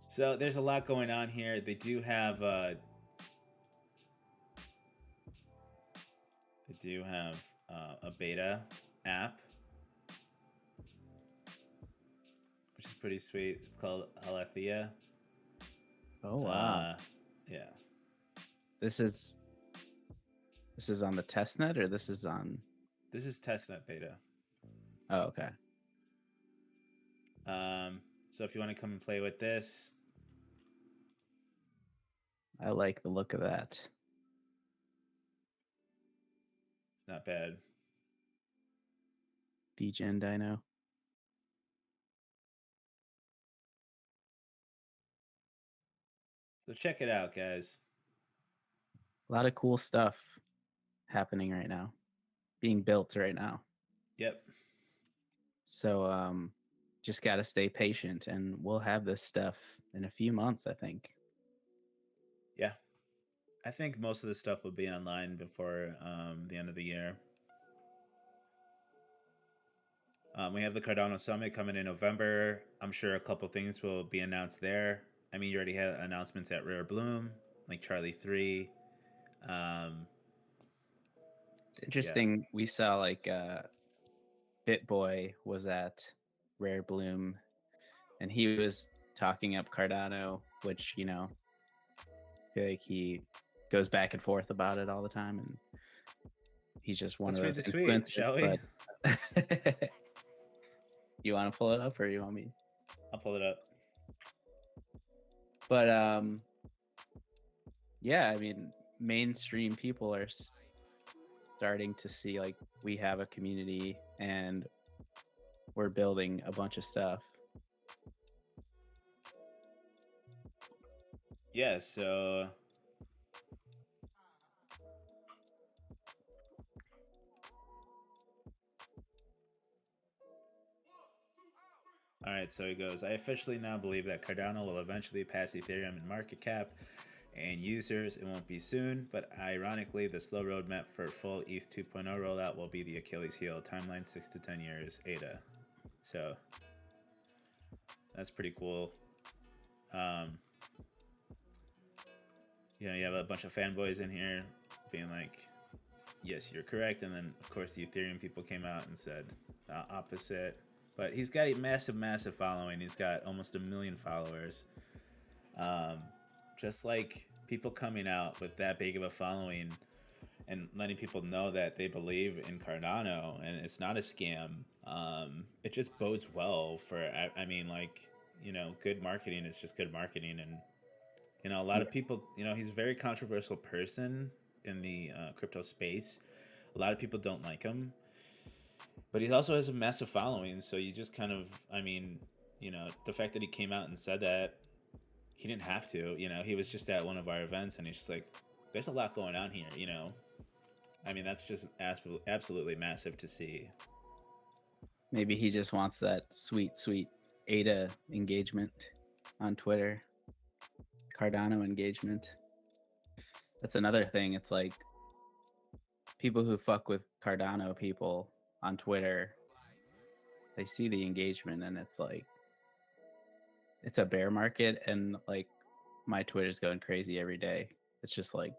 S2: So there's a lot going on here. They do have a beta app, which is pretty sweet. It's called Alethea.
S1: Oh wow!
S2: Yeah.
S1: This is This is on the testnet, or this is on?
S2: This is testnet beta.
S1: Oh, okay.
S2: So if you want to come and play with this,
S1: I like the look of that.
S2: it's not bad.
S1: DGen Dino.
S2: So check it out, guys.
S1: A lot of cool stuff happening right now, being built right now.
S2: Yep.
S1: So just got to stay patient, and we'll have this stuff in a few months, I think.
S2: Yeah. I think most of the stuff will be online before the end of the year. We have the Cardano Summit coming in November. I'm sure a couple things will be announced there. I mean, you already had announcements at Rare Bloom, like Charlie 3. Um,
S1: It's
S2: yeah.
S1: interesting. We saw like BitBoy was at Rare Bloom, and he was talking up Cardano, which I feel like he goes back and forth about it all the time, and he's just one
S2: Let's
S1: of
S2: read
S1: those
S2: the tweet,
S1: influencers.
S2: shall we?
S1: But you want to pull it up, or you want me?
S2: I'll pull it up.
S1: But yeah, I mean, mainstream people are starting to see like we have a community and we're building a bunch of stuff.
S2: Yeah, so all right, so he goes, I officially now believe that Cardano will eventually pass Ethereum in market cap and users. It won't be soon, but ironically, the slow roadmap for full ETH 2.0 rollout will be the Achilles heel. Timeline 6 to 10 years, ADA. So that's pretty cool. You have a bunch of fanboys in here being like, yes, you're correct. And then, of course, the Ethereum people came out and said the opposite. But he's got a massive, massive following. He's got almost 1 million followers. Just like people coming out with that big of a following and letting people know that they believe in Cardano and it's not a scam, it just bodes well for, I mean, like, good marketing is just good marketing. And, a lot
S1: Yeah.
S2: of people, he's a very controversial person in the crypto space. A lot of people don't like him, but he also has a massive following. So you just kind of, I mean, the fact that he came out and said that, he didn't have to, he was just at one of our events and he's just like, there's a lot going on here. I mean, that's just absolutely massive to see.
S1: Maybe he just wants that sweet, sweet ADA engagement on Twitter, Cardano engagement. That's another thing. It's like people who fuck with Cardano people on Twitter, they see the engagement and it's like, it's a bear market. And like my Twitter's going crazy every day. It's just like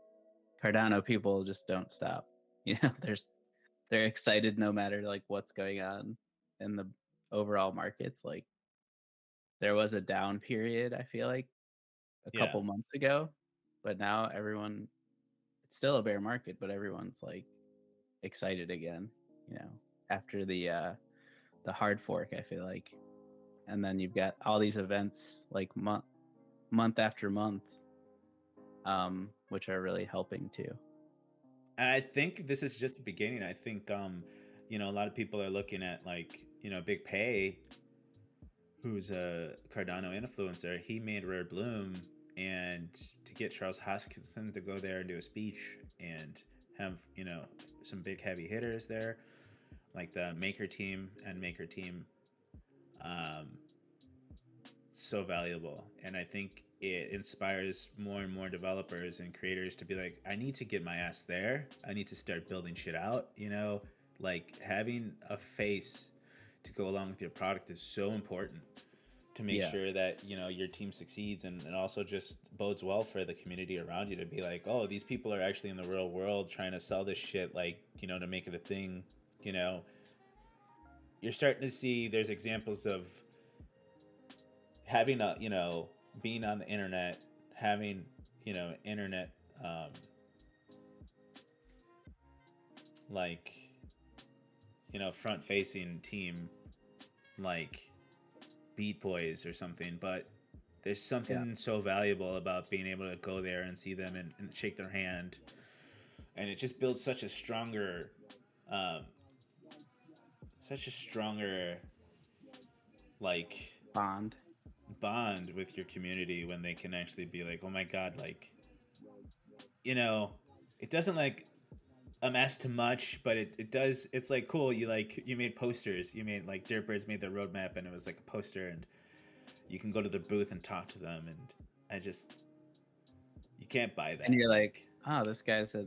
S1: Cardano people just don't stop. They're excited no matter like what's going on in the overall markets. Like there was a down period, I feel like a
S2: Yeah.
S1: couple months ago, but now it's still a bear market, but everyone's like excited again, after the hard fork, I feel like. And then you've got all these events like month after month, which are really helping too.
S2: And I think this is just the beginning. I think, a lot of people are looking at like, Big Pay, who's a Cardano influencer. He made Rare Bloom, and to get Charles Hoskinson to go there and do a speech and have, some big heavy hitters there, like the Maker team and Maker team, um, so valuable. And I think it inspires more and more developers and creators to be like, I need to get my ass there. I need to start building shit out. Like having a face to go along with your product is so important to make
S1: Yeah.
S2: sure that your team succeeds, and also just bodes well for the community around you to be like, oh, these people are actually in the real world trying to sell this shit, like, to make it a thing. you know you're starting to see there's examples of having a being on the internet, having internet, um, like, front facing team like Beat Boys or something, but there's
S1: Yeah.
S2: something so valuable about being able to go there and see them and shake their hand, and it just builds um, such a stronger like
S1: Bond.
S2: bond with your community when they can actually be like, oh my god, like, you know, it doesn't like amass to much, but it does. It's like cool. You made posters. You made like Dirtbirds made their roadmap, and it was like a poster, and you can go to the booth and talk to them, and I just you can't buy
S1: And
S2: that.
S1: you're like, oh, this guy's a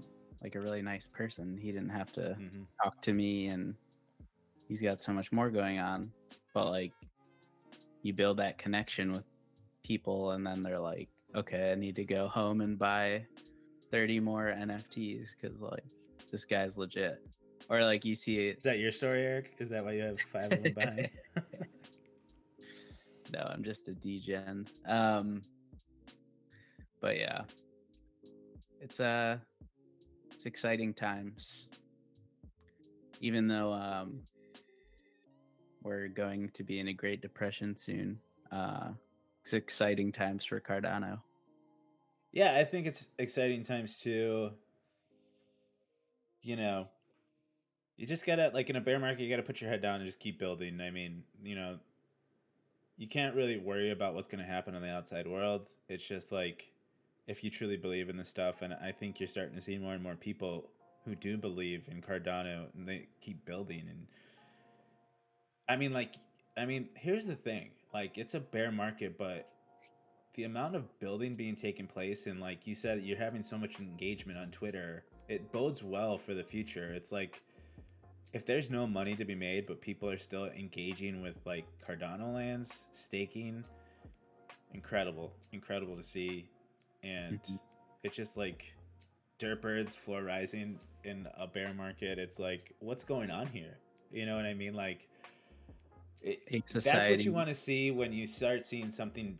S1: really nice person. He didn't have to
S2: Hmm.
S1: talk to me, and he's got so much more going on. But like, you build that connection with people, and then they're like, okay, I need to go home and buy 30 more NFTs because like this guy's legit. Or like you see it.
S2: Is that your story, Eric? Is that why you have five of them buying?
S1: No, I'm just a degen. But yeah, it's it's exciting times. Even though we're going to be in a Great Depression soon. It's exciting times for Cardano.
S2: Yeah, I think it's exciting times too. You know, you just gotta like in a bear market, you gotta put your head down and just keep building. I mean, you can't really worry about what's going to happen in the outside world. It's just like if you truly believe in this stuff, and I think you're starting to see more and more people who do believe in Cardano and they keep building. And I mean, like, here's the thing: like, it's a bear market, but the amount of building being taken place, and like you said, you're having so much engagement on Twitter. It bodes well for the future. It's like if there's no money to be made, but people are still engaging with like Cardano lands, staking, incredible to see. And
S1: Mhm.
S2: it's just like Dirtbirds floor rising in a bear market. It's like, what's going on here? You know what I mean? Like,
S1: Ape
S2: that's what you
S1: Society.
S2: want to see when you start seeing something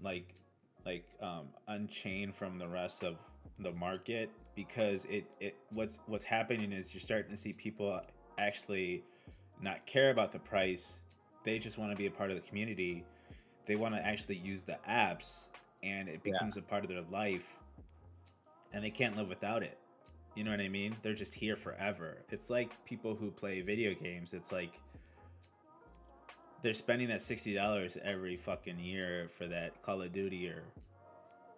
S2: unchained from the rest of the market, because what's happening is you're starting to see people actually not care about the price. They just want to be a part of the community. They want to actually use the apps, and it
S1: Yeah.
S2: becomes a part of their life, and they can't live without it. You know what I mean? They're just here forever. It's like people who play video games. It's like they're spending that $60 every fucking year for that Call of Duty or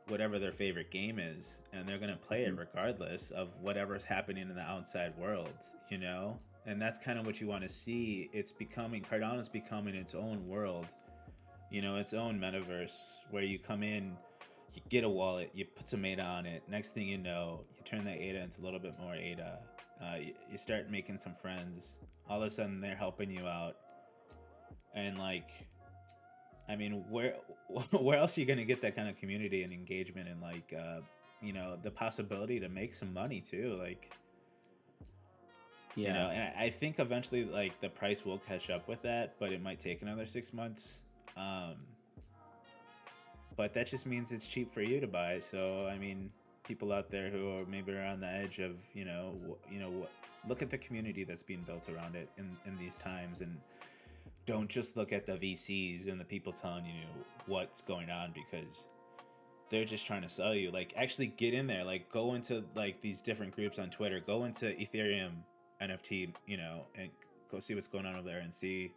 S2: whatever their favorite game is, and they're gonna play it
S1: Mhm.
S2: regardless of whatever's happening in the outside world, you know? And that's kind of what you want to see. It's becoming Cardano's becoming its own world, its own metaverse where you come in, you get a wallet, you put some ADA on it. Next thing you know, you turn that ADA into a little bit more ADA. You start making some friends. All of a sudden, they're helping you out, and like, I mean, where where else are you gonna get that kind of community and engagement and like, the possibility to make some money too? Like,
S1: Yeah.
S2: and I think eventually, like, the price will catch up with that, but it might take another 6 months. Um, but that just means it's cheap for you to buy. So I mean, people out there who are maybe are on the edge of look at the community that's being built around it in these times, and don't just look at the VCs and the people telling you what's going on, because they're just trying to sell you. Like, actually get in there, like go into like these different groups on Twitter, go into Ethereum NFT, and go see what's going on over there and see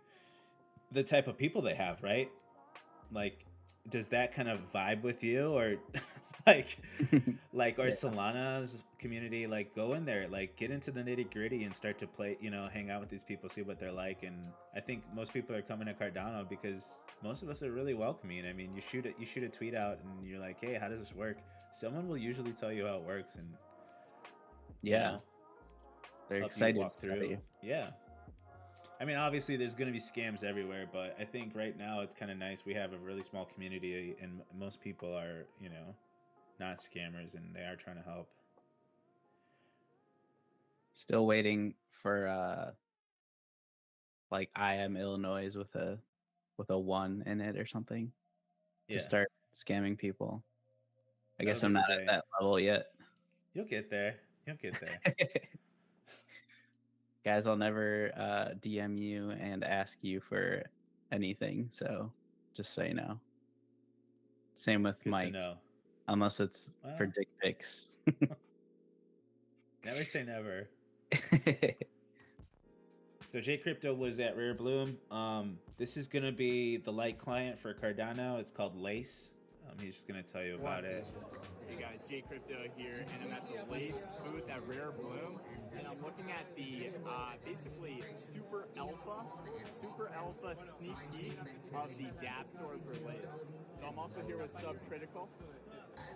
S2: the type of people they have, right? Like, does that kind of vibe with you, or like or
S1: Yeah.
S2: Solana's community? Like, go in there, like get into the nitty gritty and start to play, hang out with these people, see what they're like. And I think most people are coming to Cardano because most of us are really welcoming. I mean, you shoot a tweet out and you're like, hey, how does this work? Someone will usually tell you how it works, and you
S1: Yeah.
S2: know
S1: They're
S2: help you
S1: excited
S2: walk
S1: to tell
S2: through.
S1: you.
S2: Yeah. I mean, obviously, there's going to be scams everywhere, but I think right now it's kind of nice. We have a really small community, and most people are, not scammers, and they are trying to help.
S1: Still waiting for like I am Illinois with a one in it or something to
S2: Yeah,
S1: start scamming people. I
S2: that'll
S1: guess
S2: be
S1: I'm
S2: the
S1: not at
S2: day.
S1: that level yet.
S2: You'll get there. You'll get there.
S1: guys, I'll never DM you and ask you for anything. So just so you know. Same with
S2: Good to
S1: Mike,
S2: know.
S1: unless it's for
S2: Well,
S1: dick pics.
S2: never say never. So J Crypto was at Rare Bloom. This is gonna be the light client for Cardano. It's called Lace. He's just gonna tell you about it.
S3: Hey guys, Jay Crypto here, and I'm at the Lace booth at Rare Bloom, and I'm looking at the basically super alpha sneak peek of the DApp store for Lace. So I'm also here with Subcritical,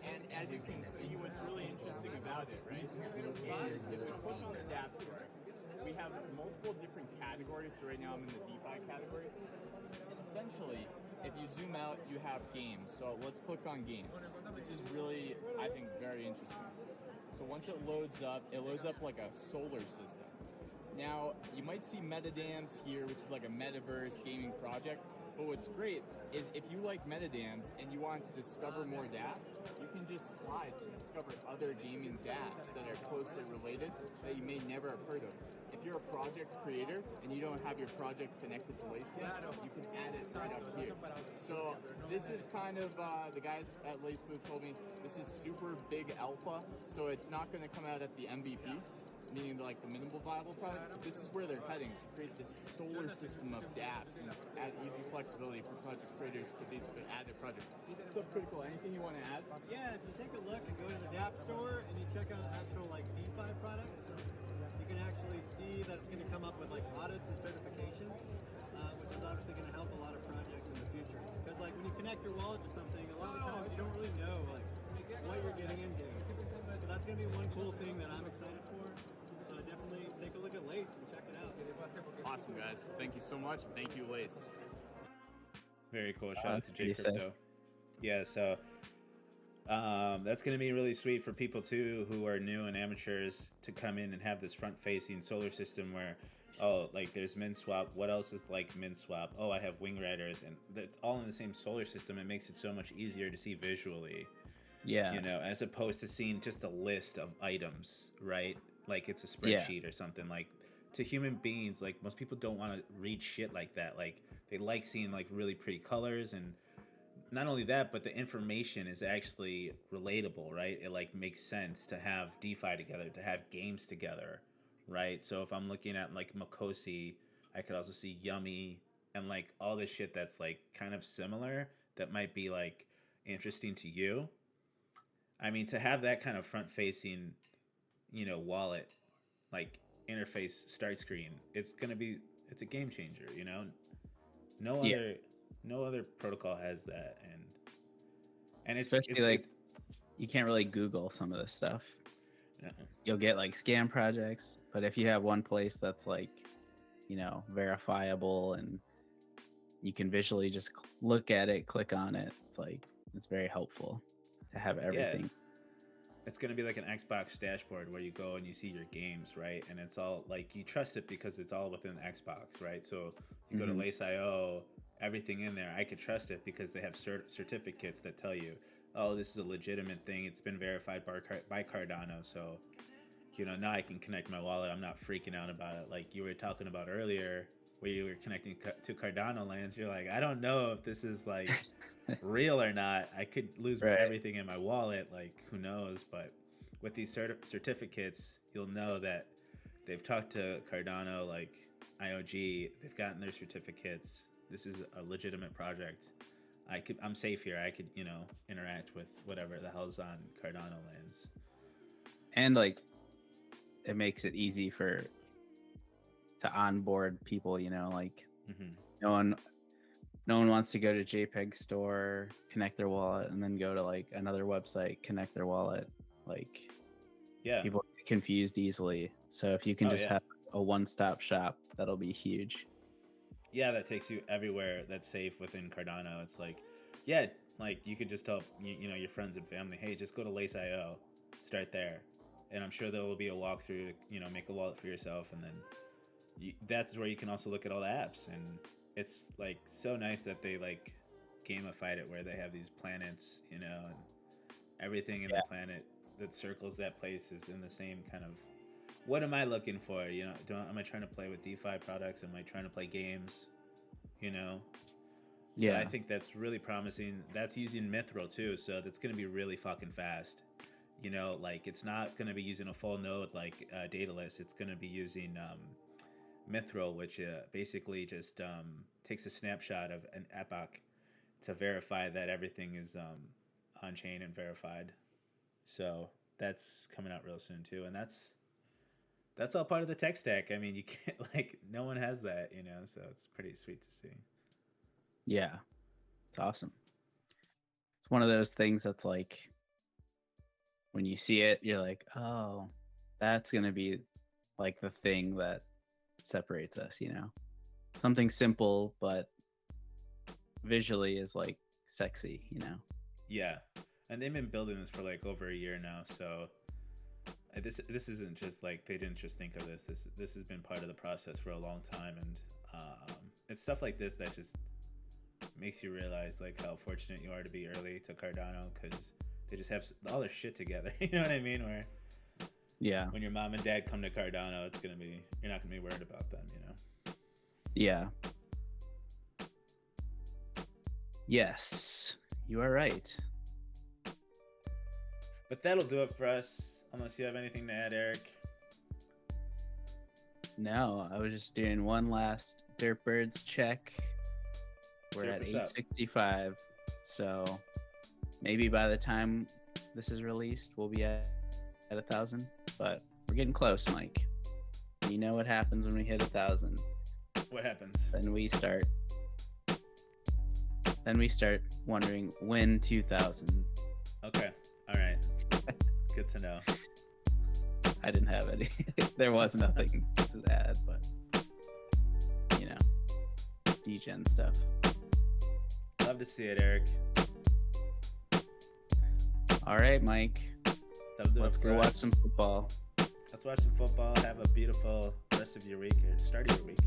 S3: and as you can see, what's really interesting about it, right, is if we click on the DApp store, we have multiple different categories. So right now I'm in the DeFi category. Essentially, if you zoom out, you have games. So let's click on games. This is really, I think, very interesting. So once it loads up like a solar system. Now, you might see Metadams here, which is like a metaverse gaming project. But what's great is if you like Metadams and you want to discover more dApps, you can just slide to discover other gaming dApps that are closely related that you may never have heard of. If you're a project creator and you don't have your project connected to Lace yet, you can add it right up here. So this is kind of, the guys at Lace Booth told me, this is super big alpha, so it's not going to come out at the MVP, meaning like the minimal viable product. But this is where they're heading, to create this solar system of dApps and add easy flexibility for project creators to basically add their project. Subcritical, anything you want to add?
S4: Yeah, if you take a look and go to the DApp store and you check out actual like DeFi products, you can actually see that it's going to come up with like audits and certifications, which is obviously going to help a lot of projects in the future. Because like when you connect your wallet to something, a lot of the times you don't really know like what you're getting into. So that's going to be one cool thing that I'm excited for. So definitely take a look at Lace and check it out.
S3: Awesome, guys. Thank you so much. Thank you, Lace.
S2: Very cool. Shout out
S1: That's
S2: to J
S1: pretty sick.
S2: Crypto. Yeah, so that's going to be really sweet for people too who are new and amateurs to come in and have this front-facing solar system where, oh, like there's MinSwap. What else is like MinSwap? Oh, I have Wing Riders, and that's all in the same solar system. It makes it so much easier to see visually,
S1: Yeah.
S2: you know, as opposed to seeing just a list of items, right? Like it's a
S1: Yeah.
S2: spreadsheet or something. Like to human beings, like most people don't want to read shit like that. Like they like seeing like really pretty colors, and not only that, but the information is actually relatable, right? It like makes sense to have DeFi together, to have games together, right? So if I'm looking at like Makosi, I could also see Yummy and like all this shit that's like kind of similar that might be like interesting to you. I mean, to have that kind of front facing, you know, wallet like interface start screen, it's a game changer, you know? No
S1: Yeah.
S2: other no other protocol has that, and
S1: Especially like you can't really Google some of this stuff.
S2: uh,
S1: You'll get like scam projects, but if you have one place that's like, verifiable and you can visually just look at it, click on it, it's very helpful to have
S2: yeah,
S1: everything.
S2: it's gonna be like an Xbox dashboard where you go and you see your games, right? And it's all like you trust it because it's all within Xbox, right? So you go to
S1: Mhm.
S2: Lace.io, everything in there, I could trust it because they have certificates that tell you, oh, this is a legitimate thing. It's been verified by Cardano, so you know, now I can connect my wallet. I'm not freaking out about it. Like you were talking about earlier, where you were connecting to Cardano lands. You're like, I don't know if this is like real or not. I could lose
S1: Right.
S2: everything in my wallet. Like, who knows? But with these certificates, you'll know that they've talked to Cardano, like IOG. They've gotten their certificates. This is a legitimate project. I'm safe here. I could, you know, interact with whatever the hell's on Cardano lands.
S1: And like it makes it easy to onboard people, like
S2: Mm-hmm.
S1: no one wants to go to JPEG store, connect their wallet, and then go to like another website, connect their wallet. Like
S2: Yeah.
S1: people get confused easily. So if you can
S2: Oh
S1: just
S2: yeah.
S1: have a one-stop shop, that'll be huge.
S2: Yeah, that takes you everywhere that's safe within Cardano. It's like, yeah, like you could just tell you know your friends and family, hey, just go to Lace.io, start there, and I'm sure there will be a walkthrough to make a wallet for yourself, and then that's where you can also look at all the apps, and it's like so nice that they like gamified it where they have these planets, you know, and everything in
S1: Yeah.
S2: the planet that circles that place is in the same kind of what am I looking for? You know, am I trying to play with DeFi products? Am I trying to play games? You know, so I
S1: Yeah.
S2: think that's really promising. That's using Mithril too, so that's going to be really fucking fast. You know, like it's not going to be using a full node like Daedalus. It's going to be using Mithril, which basically just takes a snapshot of an epoch to verify that everything is on chain and verified. So that's coming out real soon too, and that's all part of the tech stack. I mean, you can't like no one has that, you know. So it's pretty sweet to see.
S1: Yeah. It's awesome. It's one of those things that's like when you see it, you're like, oh, that's gonna be like the thing that separates us, you know? Something simple but visually is like sexy, you know?
S2: Yeah, and they've been building this for like over a year now. So this isn't just like they didn't just think of this. This has been part of the process for a long time, and it's stuff like this that just makes you realize like how fortunate you are to be early to Cardano because they just have all their shit together. You know what I mean? Where
S1: Yeah.
S2: when your mom and dad come to Cardano, it's gonna be you're not gonna be worried about them. You know?
S1: Yeah. Yes, you are right.
S2: But that'll do it for us. Unless you have anything to add, Eric.
S1: No, I was just doing one last Dirt Birds check. We're
S2: Chirp
S1: at
S2: us up.
S1: 865. So maybe by the time this is released, we'll be at 1,000. But we're getting close, Mike. You know what happens when we hit 1,000.
S2: What happens?
S1: Then we start wondering when 2,000.
S2: Okay. All right. Good to know.
S1: I didn't have any. There was nothing to add, but you know, degen stuff.
S2: Love to see it, Eric.
S1: All right, Mike.
S2: That'll do
S1: Let's
S2: it for
S1: go watch
S2: us.
S1: some football.
S2: Let's watch some football. Have a beautiful rest of your week or start of your week,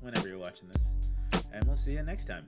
S2: whenever you're watching this. And we'll see you next time.